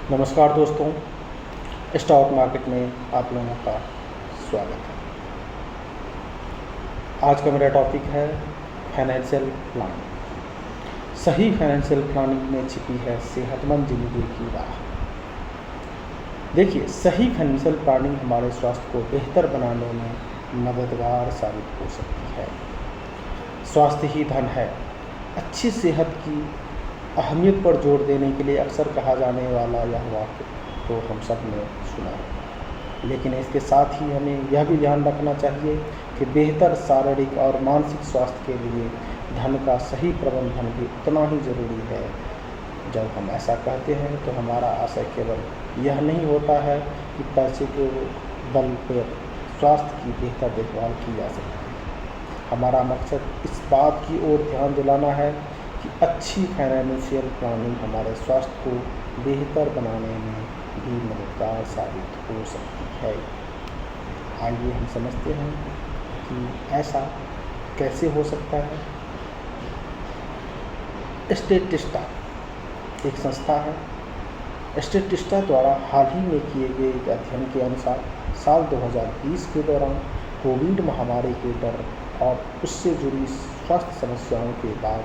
नमस्कार दोस्तों, stock market में आप लोगों का स्वागत है। आज का मेरा टॉपिक है फाइनेंशियल प्लानिंग। सही फाइनेंशियल प्लानिंग में छिपी है सेहतमंद जिंदगी की राह। देखिए, सही फाइनेंशियल प्लानिंग हमारे स्वास्थ्य को बेहतर बनाने में मददगार साबित हो सकती है। स्वास्थ्य ही धन है। अच्छी सेहत की अहमियत पर जोर देने के लिए अक्सर कहा जाने वाला यह वाक्य तो हम सब ने सुना है, लेकिन इसके साथ ही हमें यह भी ध्यान रखना चाहिए कि बेहतर शारीरिक और मानसिक स्वास्थ्य के लिए धन का सही प्रबंधन भी उतना ही जरूरी है। जब हम ऐसा कहते हैं तो हमारा आशय केवल यह नहीं होता है कि पैसे के बल पर स्वास्थ्य की बेहतर देखभाल की जा सकती है। हमारा मकसद इस बात की ओर ध्यान दिलाना है कि अच्छी फाइनेंशियल प्लानिंग हमारे स्वास्थ्य को बेहतर बनाने में भी मददगार साबित हो सकती है। आइए हम समझते हैं कि ऐसा कैसे हो सकता है। स्टेटिस्टा एक संस्था है। स्टेटिस्टा द्वारा हाल ही में किए गए एक अध्ययन के अनुसार साल 2020 के दौरान कोविड महामारी के डर और उससे जुड़ी स्वास्थ्य समस्याओं के बाद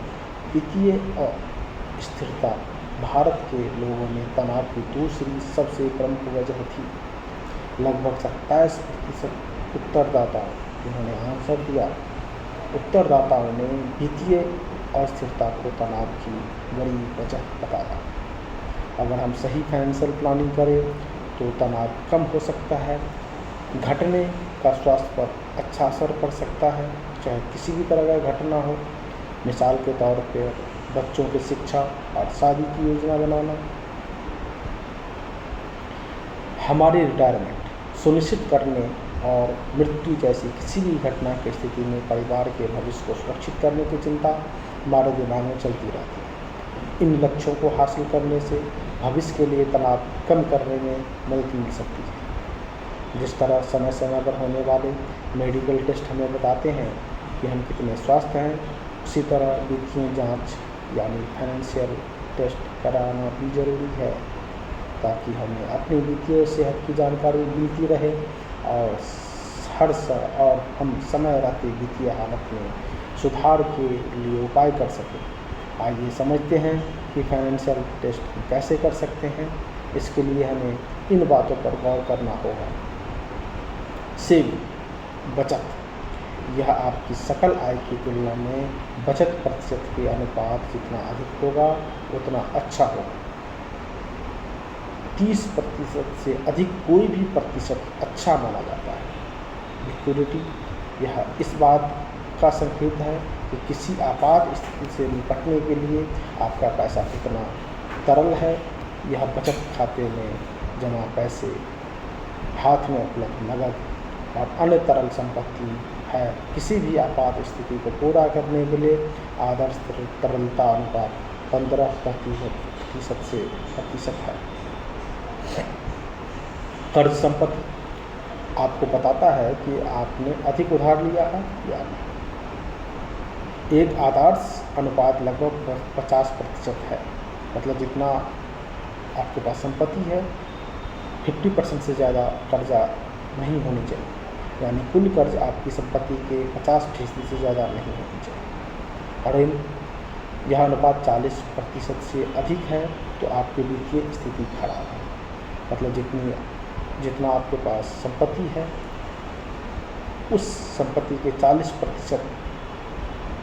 वित्तीय अस्थिरता भारत के लोगों में तनाव की दूसरी सबसे प्रमुख वजह थी। लगभग 27% उत्तरदाताओं जिन्होंने आंसर दिया, उत्तरदाताओं ने वित्तीय अस्थिरता को तनाव की बड़ी वजह बताया। अगर हम सही फाइनेंशियल प्लानिंग करें तो तनाव कम हो सकता है, घटने का स्वास्थ्य पर अच्छा असर पड़ सकता है, चाहे किसी भी तरह का घटना हो। मिसाल के तौर पर बच्चों की शिक्षा और शादी की योजना बनाना। हमारी रिटायरमेंट सुनिश्चित करने और मृत्यु जैसी किसी भी घटना की स्थिति में परिवार के भविष्य को सुरक्षित करने की चिंता हमारे दिमाग में चलती रहती है। इन लक्ष्यों को हासिल करने से भविष्य के लिए तनाव कम करने में मदद मिल सकती है। जिस तरह समय समय पर होने वाले मेडिकल टेस्ट हमें बताते हैं कि हम कितने स्वस्थ हैं, उसी तरह वित्तीय जांच यानी फाइनेंशियल टेस्ट कराना भी ज़रूरी है, ताकि हमें अपनी वित्तीय सेहत की जानकारी मिलती रहे और हम समय रहते वित्तीय हालत में सुधार के लिए उपाय कर सकें। आइए समझते हैं कि फाइनेंशियल टेस्ट कैसे कर सकते हैं। इसके लिए हमें इन बातों पर गौर करना होगा। सेविंग बचत, यह आपकी सकल आय की तुलना में बचत प्रतिशत के अनुपात जितना अधिक होगा उतना अच्छा होगा। 30% से अधिक कोई भी प्रतिशत अच्छा माना जाता है। लिक्विडिटी, यह इस बात का संकेत है कि किसी आपात स्थिति से निपटने के लिए आपका पैसा कितना तरल है। यह बचत खाते में जमा पैसे, हाथ में उपलब्ध नकद और अन्य तरल संपत्ति है। किसी भी आपात स्थिति को पूरा करने के लिए आदर्श तरलता अनुपात 15% से प्रतिशत है। कर्ज संपत्ति आपको बताता है कि आपने अधिक उधार लिया है या नहीं। एक आदर्श अनुपात लगभग 50% है, मतलब जितना आपके पास संपत्ति है 50% से ज़्यादा कर्जा नहीं होनी चाहिए, यानी कुल कर्ज आपकी संपत्ति के 50% से ज़्यादा नहीं होनी चाहिए। और यह अनुपात 40% से अधिक है तो आपकी वित्तीय स्थिति खराब है, मतलब जितना आपके पास संपत्ति है उस संपत्ति के 40%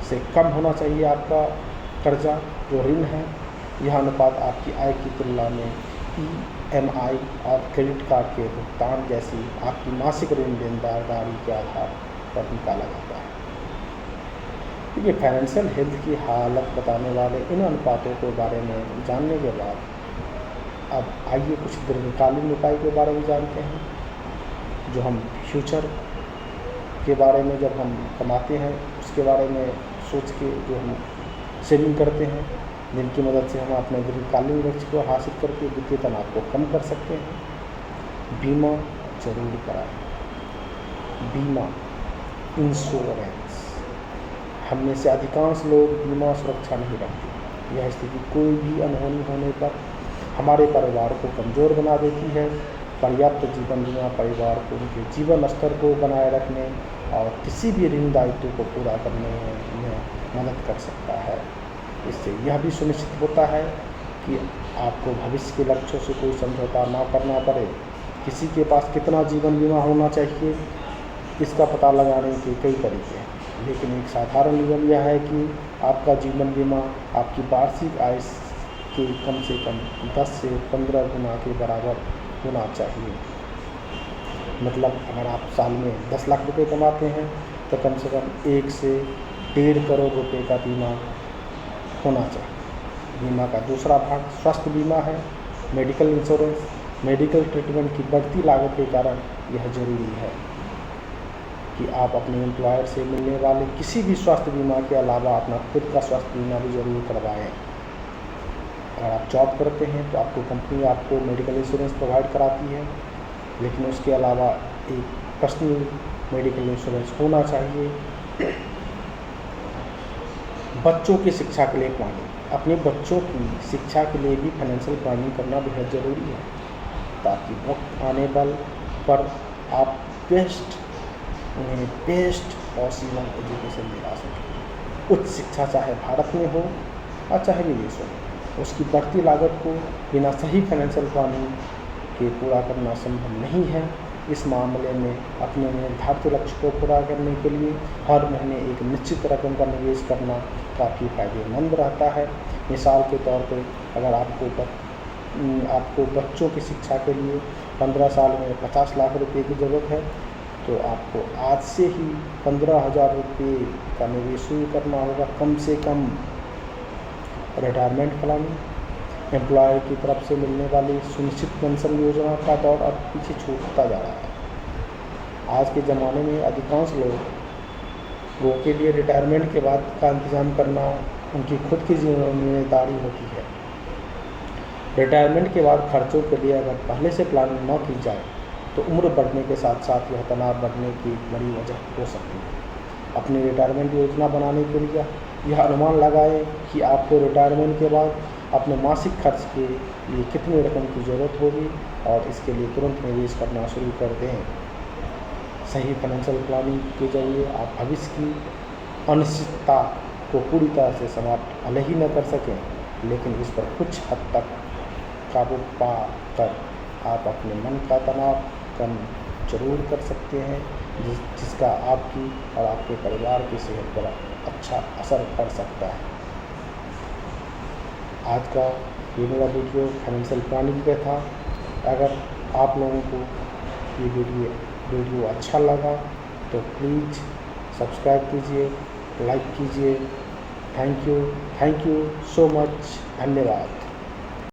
से कम होना चाहिए आपका कर्जा जो ऋण है। यह अनुपात आपकी आय की तुलना में EMI और क्रेडिट कार्ड के भुगतान जैसी आपकी मासिक ऋण देनदारी के आधार पर निकाला जाता है। देखिए, फाइनेंशियल हेल्थ की हालत बताने वाले इन अनुपातों के बारे में जानने के बाद अब आइए कुछ दीर्घकालीन उपाय के बारे में जानते हैं। जो हम फ्यूचर के बारे में जब हम कमाते हैं उसके बारे में सोच के जो हम सेविंग करते हैं, जिनकी मदद से हम अपने दीर्घकालीन लक्ष्य को हासिल करके वित्तीय तनाव को कम कर सकते हैं। बीमा जरूर कराएं। बीमा, इंश्योरेंस, हम में से अधिकांश लोग बीमा सुरक्षा नहीं रखते। यह स्थिति कोई भी अनहोनी होने पर हमारे परिवार को कमज़ोर बना देती है। पर्याप्त जीवन बीमा परिवार को उनके जीवन स्तर को बनाए रखने और किसी भी ऋण दायित्व को पूरा करने में मदद कर सकता है। इससे यह भी सुनिश्चित होता है कि आपको भविष्य के लक्ष्यों से कोई समझौता ना करना पड़े। किसी के पास कितना जीवन बीमा होना चाहिए, इसका पता लगाने के कई तरीके हैं, लेकिन एक साधारण नियम यह है कि आपका जीवन बीमा आपकी वार्षिक आय के कम से कम 10 से 15 गुना के बराबर होना चाहिए। मतलब अगर आप साल में 10 लाख रुपए कमाते हैं तो कम से कम 1 से 1.5 करोड़ रुपए का बीमा होना चाहिए। बीमा का दूसरा भाग स्वास्थ्य बीमा है, मेडिकल इंश्योरेंस। मेडिकल ट्रीटमेंट की बढ़ती लागत के कारण यह जरूरी है कि आप अपने एम्प्लॉयर से मिलने वाले किसी भी स्वास्थ्य बीमा के अलावा अपना खुद का स्वास्थ्य बीमा भी जरूर करवाएं। अगर आप जॉब करते हैं तो आपको कंपनी आपको मेडिकल इंश्योरेंस प्रोवाइड कराती है, लेकिन उसके अलावा एक पर्सनल मेडिकल इंश्योरेंस होना चाहिए। बच्चों की शिक्षा के लिए प्लानिंग। अपने बच्चों की शिक्षा के लिए भी फाइनेंशियल प्लानिंग करना बेहद ज़रूरी है, ताकि वक्त आने पर आप उन्हें बेस्ट पॉसिबल एजुकेशन दिला सकें। उच्च शिक्षा चाहे भारत में हो और चाहे विदेशों में, उसकी बढ़ती लागत को बिना सही फाइनेंशियल प्लानिंग के पूरा करना संभव नहीं है। इस मामले में अपने निर्धारित लक्ष्य को पूरा करने के लिए हर महीने एक निश्चित रकम का निवेश करना काफ़ी फायदेमंद रहता है। मिसाल के तौर पर अगर आपको बच्चों की शिक्षा के लिए 15 साल में 50 लाख रुपए की ज़रूरत है, तो आपको आज से ही 15,000 रुपये का निवेश शुरू करना होगा कम से कम। Retirement planning. एम्प्लॉयर की तरफ से मिलने वाली सुनिश्चित पेंशन योजना का दौर अब पीछे छूटता जा रहा है। आज के ज़माने में अधिकांश लोगों के लिए रिटायरमेंट के बाद का इंतज़ाम करना उनकी खुद की जिम्मेदारी होती है। रिटायरमेंट के बाद खर्चों के लिए अगर पहले से प्लानिंग न की जाए तो उम्र बढ़ने के साथ साथ यह तनाव बढ़ने की बड़ी वजह हो सकती है। अपनी रिटायरमेंट योजना बनाने के लिए यह अनुमान लगाएं कि आपको रिटायरमेंट के बाद अपने मासिक खर्च के लिए कितनी रकम की ज़रूरत होगी और इसके लिए तुरंत निवेश करना शुरू कर दें। सही फाइनेंशियल प्लानिंग के जरिए आप भविष्य की अनिश्चितता को पूरी तरह से समाप्त भले ही न कर सकें, लेकिन इस पर कुछ हद तक काबू पा कर आप अपने मन का तनाव कम जरूर कर सकते हैं, जिसका आपकी और आपके परिवार की सेहत पर अच्छा असर पड़ सकता है। आज का ये मेरा वीडियो फाइनेंशियल प्लानिंग पे था। अगर आप लोगों को ये वीडियो अच्छा लगा तो प्लीज़ सब्सक्राइब कीजिए, लाइक कीजिए। Thank you so much. धन्यवाद।